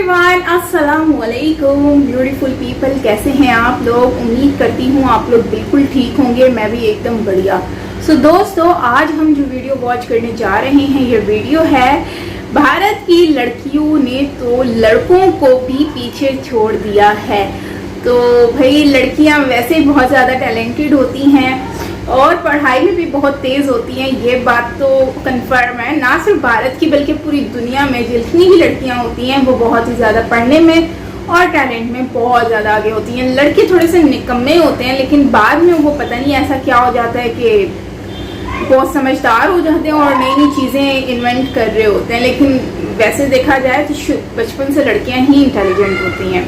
Everyone, अस्सलाम वालेकुम beautiful people. कैसे हैं आप लोग? उम्मीद करती हूँ आप लोग बिल्कुल ठीक होंगे। मैं भी एकदम बढ़िया। दोस्तों, आज हम जो वीडियो वॉच करने जा रहे हैं, ये वीडियो है भारत की लड़कियों ने तो लड़कों को भी पीछे छोड़ दिया है। तो भाई, लड़कियां वैसे बहुत ज़्यादा टैलेंटेड होती हैं और पढ़ाई में भी बहुत तेज़ होती हैं, ये बात तो कंफर्म है। ना सिर्फ भारत की बल्कि पूरी दुनिया में जितनी भी लड़कियां होती हैं वो बहुत ही ज़्यादा पढ़ने में और टैलेंट में बहुत ज़्यादा आगे होती हैं। लड़के थोड़े से निकम्मे होते हैं, लेकिन बाद में वो पता नहीं ऐसा क्या हो जाता है कि बहुत समझदार हो जाते हैं और नई नई चीज़ें इन्वेंट कर रहे होते हैं। लेकिन वैसे देखा जाए तो बचपन से लड़कियां ही इंटेलिजेंट होती हैं।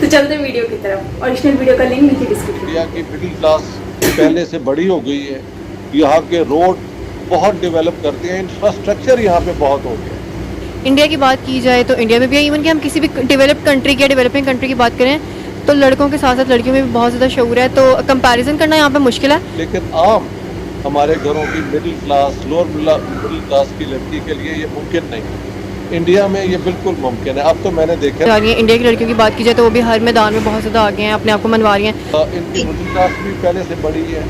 तो चलते वीडियो की तरफ। ओरिजिनल वीडियो का लिंक नीचे डिस्क्रिप्शन। इंडिया की मिडिल क्लास पहले से बड़ी हो गई है। यहाँ के रोड बहुत डेवलप करते हैं, इंफ्रास्ट्रक्चर यहाँ पे बहुत हो गया। इंडिया की बात की जाए तो इंडिया में भी, इवन कि हम किसी भी डेवलप्ड कंट्री की या डेवलपिंग कंट्री की बात करें तो लड़कों के साथ साथ लड़कियों में भी बहुत ज़्यादा शऊर है, तो कंपैरिजन करना यहाँ पे मुश्किल है। लेकिन आम हमारे घरों की middle class, lower middle class की लड़की के लिए ये मुमकिन नहीं है। इंडिया में ये बिल्कुल मुमकिन है। अब तो मैंने देखा इंडिया की लड़कियों की बात की जाए तो वो भी हर मैदान में बहुत ज़्यादा आगे हैं, अपने आप को मनवा रही हैं। इनकी मिडिल क्लास भी पहले से बड़ी है,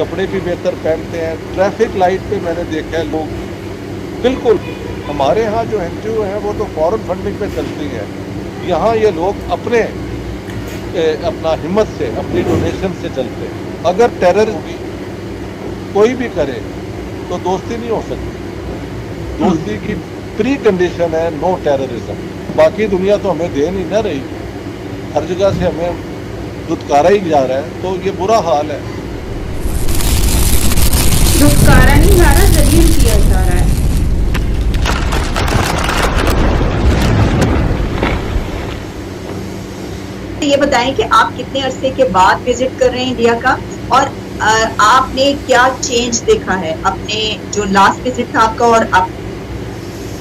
कपड़े भी बेहतर पहनते हैं। ट्रैफिक लाइट पे मैंने देखा है लोग बिल्कुल, हमारे यहाँ जो NGO हैं वो तो फॉरेन फंडिंग पे चलती है। यहाँ ये लोग अपना हिम्मत से, अपनी डोनेशन से चलते हैं। अगर टेरर कोई भी करे तो दोस्ती नहीं हो सकती। दोस्ती की प्री कंडीशन है नो टेररिज्म। बाकी दुनिया तो हमें दे नहीं ना रही, हर जगह से हमें दुत्कारा ही जा रहा है, तो ये बुरा हाल है। दुत्कारा नहीं जा रहा, जलील किया जा रहा है। ये बताएं कि आप कितने अरसे के बाद विजिट कर रहे हैं इंडिया का, और आपने क्या चेंज देखा है अपने जो लास्ट विजिट था आपका और अब?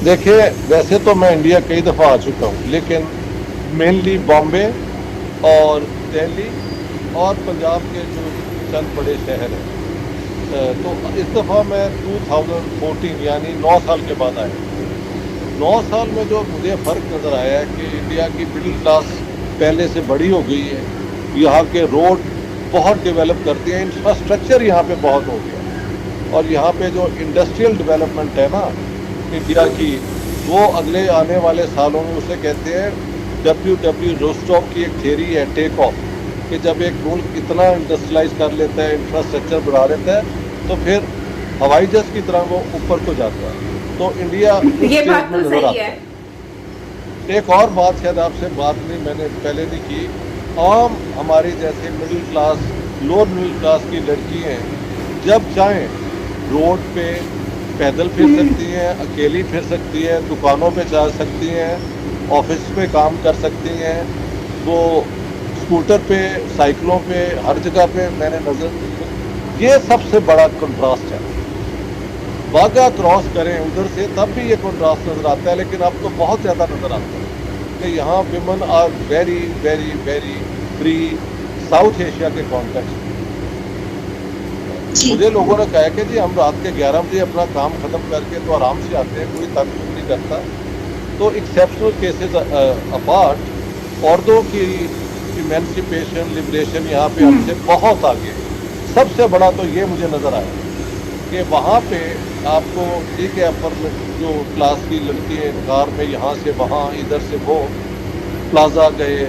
देखिए, वैसे तो मैं इंडिया कई दफ़ा आ चुका हूँ, लेकिन मेनली बॉम्बे और दिल्ली और पंजाब के जो चंद बड़े शहर हैं। तो इस दफ़ा मैं 2014 यानी 9 साल के बाद आया। 9 साल में जो मुझे फ़र्क नज़र आया है कि इंडिया की मिडिल क्लास पहले से बड़ी हो गई है। यहाँ के रोड बहुत डेवलप करते हैं, इंफ्रास्ट्रक्चर यहाँ पे बहुत हो गया। और यहाँ पे जो इंडस्ट्रियल डेवलपमेंट है ना इंडिया की, वो अगले आने वाले सालों में उसे कहते हैं WW रोस्टॉक की एक थ्योरी है, टेक ऑफ, कि जब एक मुल्क इतना इंडस्ट्रियलाइज कर लेता है, इंफ्रास्ट्रक्चर बढ़ा लेता है, तो फिर हवाई जहाज की तरह वो ऊपर को जाता है। तो इंडिया ये बात तो सही है। एक और बात शायद आपसे बात नहीं मैंने पहले नहीं की, आम हमारी जैसे middle class, lower middle class की लड़की हैं, जब चाहें रोड पे पैदल फिर सकती हैं, अकेली फिर सकती हैं, दुकानों पे जा सकती हैं, ऑफिस पे काम कर सकती हैं, वो स्कूटर पे, साइकिलों पे, हर जगह पे मैंने नज़र। ये सबसे बड़ा कंट्रास्ट है। वाघा क्रॉस करें उधर से तब भी ये कंट्रास्ट नज़र आता है, लेकिन अब तो बहुत ज़्यादा नज़र आता है कि यहाँ women are very very very free South Asia के कॉन्टेक्स्ट में। मुझे लोगों ने कहा कि जी हम रात के 11 बजे अपना काम ख़त्म करके तो आराम से आते हैं, कोई तंग नहीं करता। तो एक्सेप्शनल केसेस अपार्ट, औरतों की इमेंसिपेशन, लिबरेशन यहाँ पे हमसे बहुत आगे है। सबसे बड़ा तो ये मुझे नज़र आया कि वहाँ पे आपको ठीक है, अपर जो क्लास की लड़की है कार में यहाँ से वहाँ, इधर से वो, प्लाजा गए,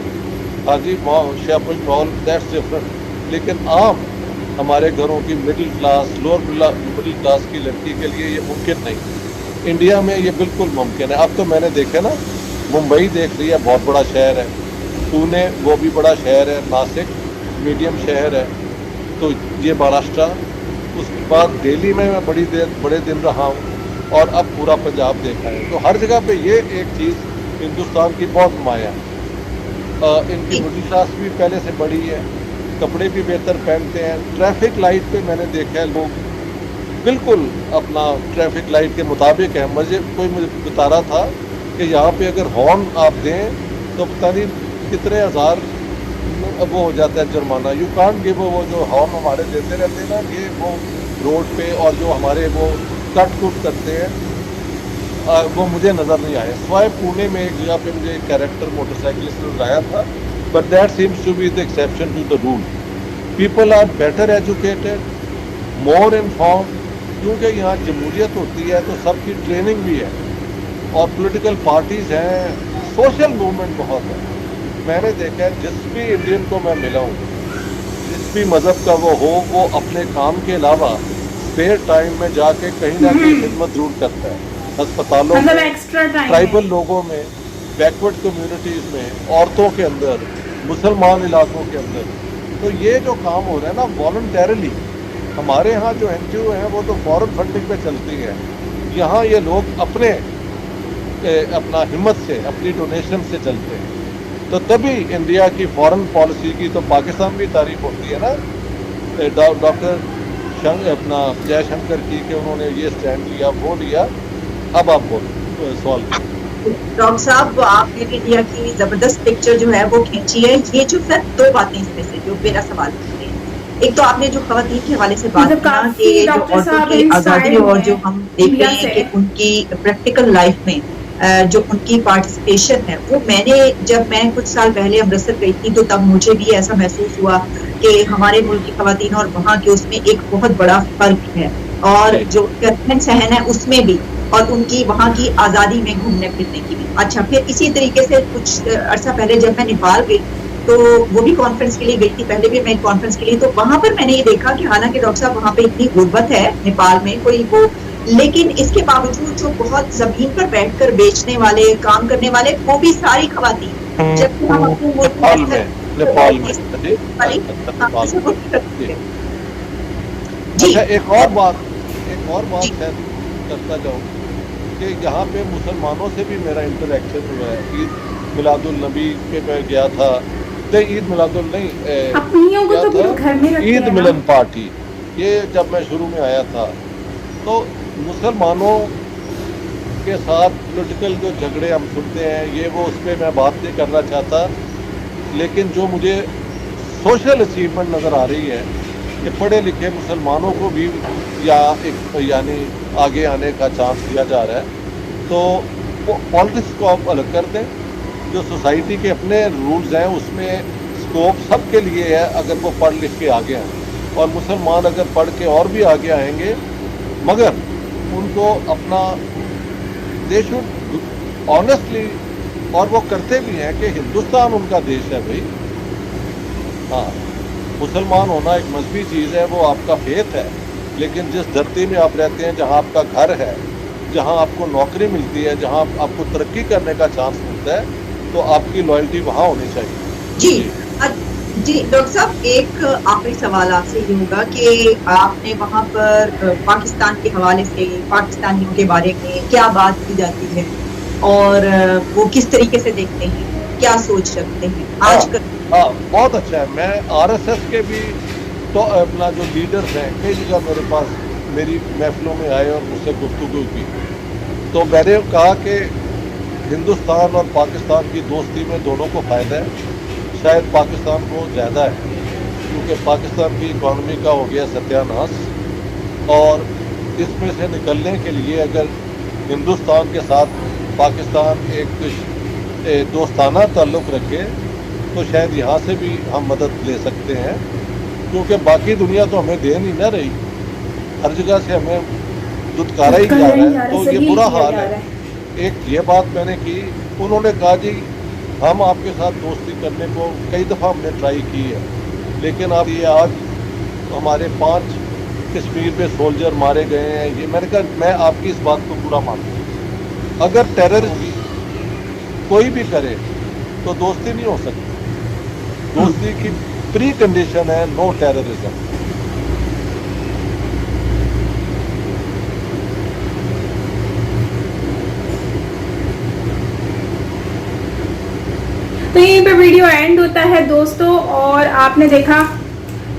हाजी शॉपिंग मॉल, दैट्स डिफरेंट। लेकिन आम हमारे घरों की middle class, lower middle class की लड़की के लिए ये मुमकिन नहीं। इंडिया में ये बिल्कुल मुमकिन है। अब तो मैंने देखा ना, मुंबई देख लिया, बहुत बड़ा शहर है, पुणे वो भी बड़ा शहर है, नासिक मीडियम शहर है, तो ये महाराष्ट्र, उसके बाद दिल्ली में मैं बड़े दिन रहा हूँ, और अब पूरा पंजाब देखा है। तो हर जगह पे ये एक चीज़ हिंदुस्तान की बहुत माया है। इनकी मिडिल क्लास भी पहले से बड़ी है, कपड़े भी बेहतर पहनते हैं। ट्रैफिक लाइट पे मैंने देखा है लोग बिल्कुल अपना ट्रैफिक लाइट के मुताबिक है। कोई मुझे बता रहा था कि यहाँ पे अगर हॉर्न आप दें तो पता नहीं कितने हज़ार वो हो जाता है जुर्माना। यू कांट गिव, वो जो हॉर्न हमारे देते रहते हैं ना, ये वो रोड पे, और जो हमारे वो कट कुट करते हैं, वो मुझे नज़र नहीं आए, स्वाय पुणे में एक जगह पे मुझे एक कैरेक्टर मोटरसाइकिलिस्ट नजर आया था, but that seems to be the exception to the rule. People are better educated, more inform, क्योंकि यहाँ जमहूरियत होती है तो सबकी ट्रेनिंग भी है, और पॉलिटिकल पार्टीज हैं, सोशल मूवमेंट बहुत है। मैंने देखा है जिस भी इंडियन को मैं मिला हूँ, जिस भी मज़हब का वो हो, अपने काम के अलावा स्पेयर टाइम में जाके कहीं ना कहीं खिदमत जरूर करता है। अस्पतालों मतलब में, एक्स्ट्रा टाइम ट्राइबल लोगों में, बैकवर्ड कम्युनिटीज़ में, औरतों के अंदर, मुसलमान इलाकों के अंदर, तो ये जो काम हो रहा है ना वॉलंटरली, हमारे यहाँ जो NGO हैं वो तो फॉरेन फंडिंग पे चलती है, यहाँ ये लोग अपना हिम्मत से, अपनी डोनेशन से चलते हैं। तो तभी इंडिया की फॉरेन पॉलिसी की तो पाकिस्तान भी तारीफ होती है ना, डॉक्टर अपना जयशंकर की, कि उन्होंने ये स्टैंड लिया, वो लिया। अब आप बोलो सवाल। डॉक्टर साहब, आपने इंडिया की जबरदस्त पिक्चर जो है वो खींची है। ये जो सर दो बातें इसमें से जो मेरा सवाल है, एक तो आपने जो खवातीन के हवाले से बात की ना कि जो औरतों की आज़ादी और जो हम देख रहे हैं कि उनकी प्रैक्टिकल लाइफ में जो उनकी पार्टिसिपेशन है, वो जब मैं कुछ साल पहले अमृतसर गई थी तो तब मुझे भी ऐसा महसूस हुआ कि हमारे मुल्क की खवातीन और वहाँ के उसमें एक बहुत बड़ा फर्क है, और जो रहन सहन है उसमें भी, और उनकी वहाँ की आज़ादी में घूमने फिरने की भी। अच्छा, फिर इसी तरीके से कुछ अर्सा पहले जब मैं नेपाल गई तो वो भी कॉन्फ्रेंस के लिए गई थी, पहले भी मैं कॉन्फ्रेंस के लिए, तो वहां पर मैंने ये देखा कि हालांकि डॉक्टर साहब वहां पे इतनी गुर्बत है नेपाल में कोई वो, लेकिन इसके बावजूद जो बहुत जमीन पर बैठकर बेचने वाले, काम करने वाले, वो भी सारी खवातीन, जबकि हम अपने नेपाल में जी। अच्छा, एक और बात शायद करता जाऊँ कि यहाँ पे मुसलमानों से भी मेरा इंटरेक्शन हुआ है। ईद मिलादुल नबी पे मैं गया था, ईद मिलादुल नहीं अपनियों को तो घर में रखते ईद हैं मिलन पार्टी, ये जब मैं शुरू में आया था तो मुसलमानों के साथ पॉलिटिकल जो झगड़े हम सुनते हैं, ये वो, उस पर मैं बात नहीं करना चाहता, लेकिन जो मुझे सोशल अचीवमेंट नज़र आ रही है कि पढ़े लिखे मुसलमानों को भी यानी आगे आने का चांस दिया जा रहा है। तो वो पॉलिटिक्स को आप अलग कर दें, जो सोसाइटी के अपने रूल्स हैं उसमें स्कोप सबके लिए है, अगर वो पढ़ लिख के आगे आएँ, और मुसलमान अगर पढ़ के और भी आगे आएंगे, मगर उनको अपना देश ऑनेस्टली, और वो करते भी हैं कि हिंदुस्तान उनका देश है भाई। हाँ, मुसलमान होना एक मजहबी चीज़ है, वो आपका फेथ है, लेकिन जिस धरती में आप रहते हैं, जहाँ आपका घर है, जहाँ आपको नौकरी मिलती है, जहाँ आपको तरक्की करने का चांस मिलता है, तो आपकी लॉयल्टी वहाँ होनी चाहिए। जी डॉक्टर साहब, एक आखिरी सवाल आपसे ये होगा कि आपने वहाँ पर पाकिस्तान के हवाले से पाकिस्तानियों के बारे में क्या बात की जाती है, और वो किस तरीके से देखते हैं, क्या सोच रखते हैं आजकल? हाँ, बहुत अच्छा है। मैं RSS के भी तो अपना जो लीडर्स हैं, कई जगह मेरे पास मेरी महफिलों में आए और मुझसे गुफ्तगू की, तो मैंने कहा कि हिंदुस्तान और पाकिस्तान की दोस्ती में दोनों को फ़ायदा है, शायद पाकिस्तान को ज़्यादा है, क्योंकि पाकिस्तान की इकॉनमी का हो गया सत्यानाश, और इसमें से निकलने के लिए अगर हिंदुस्तान के साथ पाकिस्तान एक दोस्ताना ताल्लुक़ रखे तो शायद यहाँ से भी हम मदद ले सकते हैं, क्योंकि बाकी दुनिया तो हमें दे नहीं ना रही, हर जगह से हमें दुत्कारा ही जा रहा है, तो ये बुरा हाल है। एक ये बात मैंने की, उन्होंने कहा जी हम आपके साथ दोस्ती करने को कई दफ़ा हमने ट्राई की है, लेकिन अब ये आज हमारे 5 कश्मीर में सोल्जर मारे गए हैं, ये मैंने कहा मैं आपकी इस बात को पूरा मानता हूँ। अगर टेररिज्म कोई भी करे तो दोस्ती नहीं हो सकती, दोस्ती की प्री कंडीशन है नो टेररिज्म। तो यहीं पे वीडियो एंड होता है दोस्तों, और आपने देखा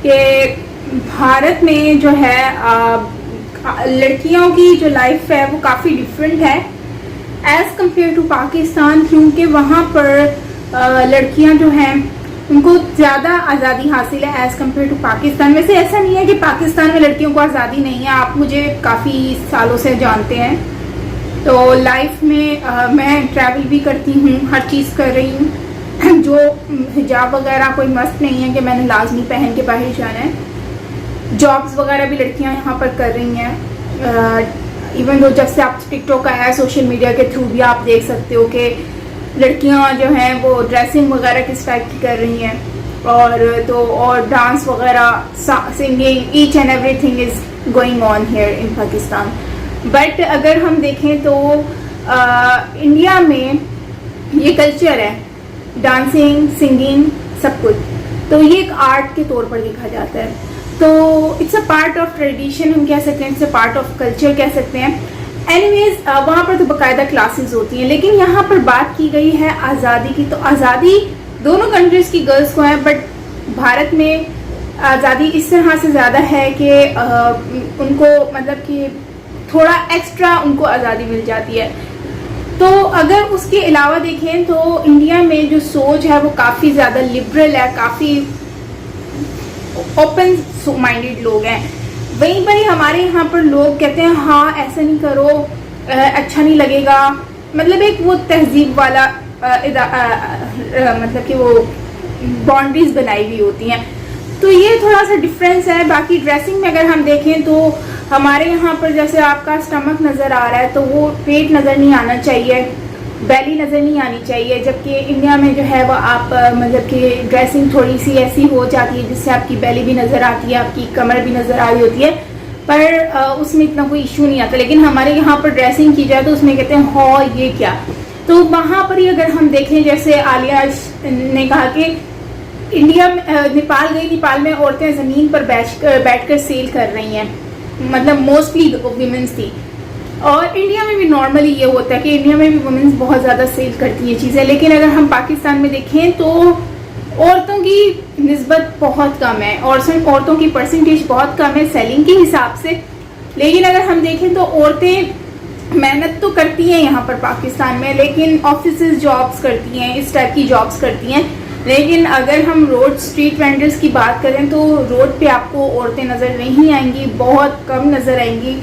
कि भारत में जो है लड़कियों की जो लाइफ है वो काफ़ी डिफरेंट है एज़ कम्पेयर टू पाकिस्तान, क्योंकि वहाँ पर लड़कियाँ जो हैं उनको ज़्यादा आज़ादी हासिल है एज़ कम्पेयर टू पाकिस्तान। वैसे ऐसा नहीं है कि पाकिस्तान में लड़कियों को आज़ादी नहीं है, आप मुझे काफ़ी सालों से जानते हैं, तो लाइफ में मैं ट्रैवल भी करती हूँ, हर चीज़ कर रही हूँ। जो हिजाब वगैरह कोई मस्त नहीं है कि मैंने लाजमी पहन के बाहर जाना है। जॉब्स वगैरह भी लड़कियाँ यहाँ पर कर रही हैं। इवन दो जब से आप टिकटॉक आया है, सोशल मीडिया के थ्रू भी आप देख सकते हो कि लड़कियाँ जो हैं वो ड्रेसिंग वगैरह किस टाइप की कर रही हैं, और डांस वगैरह, singing, each and everything is going on here in Pakistan. But अगर हम देखें तो इंडिया में ये कल्चर है, डांसिंग, सिंगिंग, सब कुछ, तो ये एक आर्ट के तौर पर देखा जाता है। तो it's a part of tradition हम कह सकते हैं, it's a part of culture कह सकते हैं। एनीवेज वहाँ पर तो बाकायदा क्लासेस होती हैं, लेकिन यहाँ पर बात की गई है आज़ादी की। तो आज़ादी दोनों कंट्रीज की गर्ल्स को है, बट भारत में आज़ादी इस तरह से ज़्यादा है कि उनको मतलब कि थोड़ा एक्स्ट्रा उनको आज़ादी मिल जाती है। तो अगर उसके अलावा देखें तो इंडिया में जो सोच है वो काफ़ी ज़्यादा लिबरल है, काफ़ी ओपन माइंडेड लोग हैं। वहीं पर ही हमारे यहाँ पर लोग कहते हैं हाँ ऐसा नहीं करो, अच्छा नहीं लगेगा, मतलब एक वो तहजीब वाला मतलब कि वो बाउंड्रीज बनाई हुई होती हैं। तो ये थोड़ा सा डिफरेंस है। बाकी ड्रेसिंग में अगर हम देखें तो हमारे यहाँ पर जैसे आपका स्टमक नज़र आ रहा है तो वो पेट नज़र नहीं आना चाहिए, बेली नज़र नहीं आनी चाहिए, जबकि इंडिया में जो है वो आप मतलब कि ड्रेसिंग थोड़ी सी ऐसी हो जाती है जिससे आपकी बेली भी नज़र आती है, आपकी कमर भी नज़र आ रही होती है, पर उसमें इतना कोई इशू नहीं आता। लेकिन हमारे यहाँ पर ड्रेसिंग की जाए तो उसमें कहते हैं हाँ ये क्या। तो वहाँ पर ही अगर हम देखें, जैसे आलिया ने कहा कि इंडिया में नेपाल गई, नेपाल में औरतें ज़मीन पर बैठकर सेल कर रही हैं, मतलब मोस्टली वुमेंस थी। और इंडिया में भी नॉर्मली ये होता है कि इंडिया में भी वुमेंस बहुत ज़्यादा सेल करती हैं चीज़ें। लेकिन अगर हम पाकिस्तान में देखें तो औरतों की निस्बत बहुत कम है, और औरतों की परसेंटेज बहुत कम है सेलिंग के हिसाब से। लेकिन अगर हम देखें तो औरतें मेहनत तो करती हैं यहाँ पर पाकिस्तान में, लेकिन ऑफिस जॉब्स करती हैं, इस टाइप की जॉब्स करती हैं। लेकिन अगर हम रोड स्ट्रीट वेंडर्स की बात करें तो रोड पे आपको औरतें नज़र नहीं आएंगी, बहुत कम नज़र आएंगी,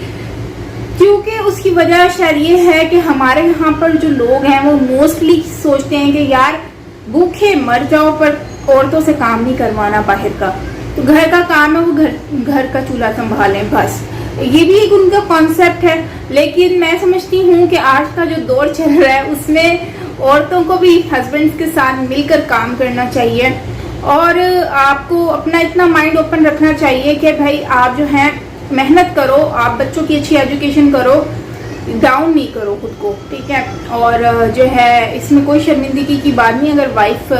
क्योंकि उसकी वजह शायद ये है कि हमारे यहाँ पर जो लोग हैं वो मोस्टली सोचते हैं कि यार भूखे मर जाओ, पर औरतों से काम नहीं करवाना बाहर का, तो घर का काम है वो घर का चूल्हा संभालें बस। ये भी एक उनका कॉन्सेप्ट है। लेकिन मैं समझती हूँ कि आज का जो दौर चल रहा है उसमें औरतों को भी हस्बैंड्स के साथ मिलकर काम करना चाहिए, और आपको अपना इतना माइंड ओपन रखना चाहिए कि भाई आप जो है मेहनत करो, आप बच्चों की अच्छी एजुकेशन करो, डाउन नहीं करो खुद को, ठीक है। और जो है इसमें कोई शर्मिंदगी की बात नहीं। अगर वाइफ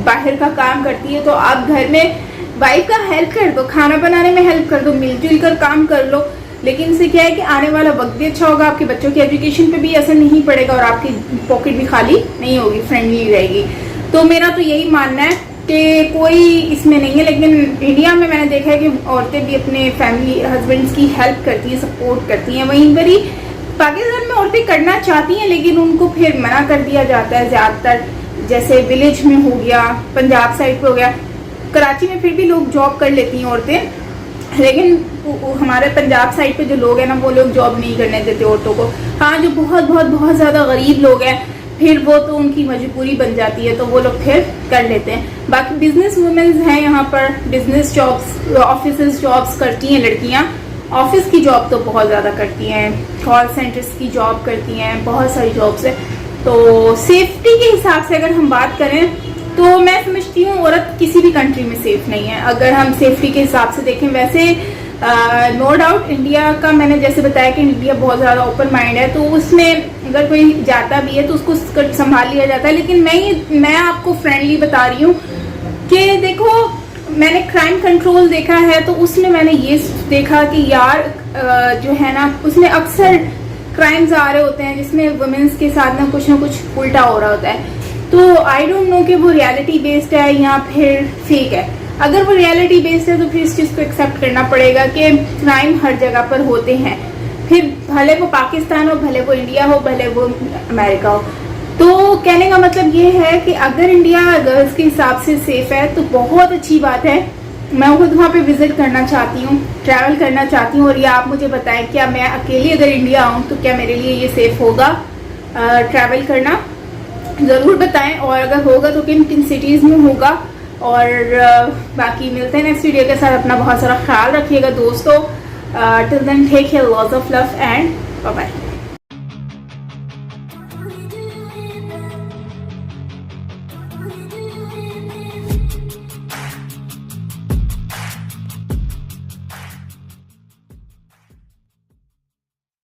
बाहर का काम करती है तो आप घर में वाइफ का हेल्प कर दो, खाना बनाने में हेल्प कर दो, मिलजुल कर काम कर लो। लेकिन इससे क्या है कि आने वाला वक्त भी अच्छा होगा, आपके बच्चों की एजुकेशन पे भी असर नहीं पड़ेगा, और आपकी पॉकेट भी खाली नहीं होगी, फ्रेंडली रहेगी। तो मेरा तो यही मानना है कि कोई इसमें नहीं है। लेकिन इंडिया में मैंने देखा है कि औरतें भी अपने फैमिली हस्बैंड्स की हेल्प करती हैं, सपोर्ट करती हैं। वहीं पर ही पाकिस्तान में औरतें करना चाहती हैं, लेकिन उनको फिर मना कर दिया जाता है ज़्यादातर। जैसे विलेज में हो गया, पंजाब साइड पे हो गया, कराची में फिर भी लोग जॉब कर लेती हैं औरतें, लेकिन हमारे पंजाब साइड पे जो लोग हैं ना वो लोग जॉब नहीं करने देते औरतों को। हाँ, जो बहुत ज़्यादा गरीब लोग हैं फिर वो तो उनकी मजबूरी बन जाती है, तो वो लोग फिर कर लेते हैं। बाकी बिजनेस वुमेन्स हैं यहाँ पर, बिजनेस जॉब्स, ऑफिस जॉब्स करती हैं लड़कियाँ। ऑफिस की जॉब तो बहुत ज़्यादा करती हैं, कॉल सेंटर्स की जॉब करती हैं, बहुत सारी जॉब्स हैं। तो सेफ्टी के हिसाब से अगर हम बात करें तो मैं समझती हूँ औरत किसी भी कंट्री में सेफ नहीं है। अगर हम सेफ्टी के हिसाब से देखें, वैसे नो डाउट इंडिया का मैंने जैसे बताया कि इंडिया बहुत ज़्यादा ओपन माइंड है, तो उसमें अगर कोई जाता भी है तो उसको संभाल लिया जाता है। लेकिन मैं आपको फ्रेंडली बता रही हूँ कि देखो, मैंने क्राइम कंट्रोल देखा है तो उसमें मैंने ये देखा कि यार जो है ना उसमें अक्सर क्राइम्स आ रहे होते हैं जिसमें वुमेन्स के साथ ना कुछ उल्टा हो रहा होता है। तो आई डोंट नो कि वो रियलिटी बेस्ड है या फिर फेक है। अगर वो रियलिटी बेस्ड है तो फिर इस चीज़ को एक्सेप्ट करना पड़ेगा कि क्राइम हर जगह पर होते हैं, फिर भले वो पाकिस्तान हो, भले वो इंडिया हो, भले वो अमेरिका हो। तो कहने का मतलब ये है कि अगर इंडिया गर्ल्स के हिसाब से सेफ है तो बहुत अच्छी बात है, मैं खुद वहाँ पे विजिट करना चाहती हूँ, ट्रैवल करना चाहती हूँ। और ये आप मुझे बताएं, क्या मैं अकेली अगर इंडिया आऊँ तो क्या मेरे लिए ये सेफ़ होगा ट्रैवल करना? ज़रूर बताएं, और अगर होगा तो किन किन सिटीज़ में होगा। और बाकी मिलते हैं नेक्स्ट वीडियो के साथ। अपना बहुत सारा ख्याल रखिएगा दोस्तों। Till then take care, lots of love and bye bye.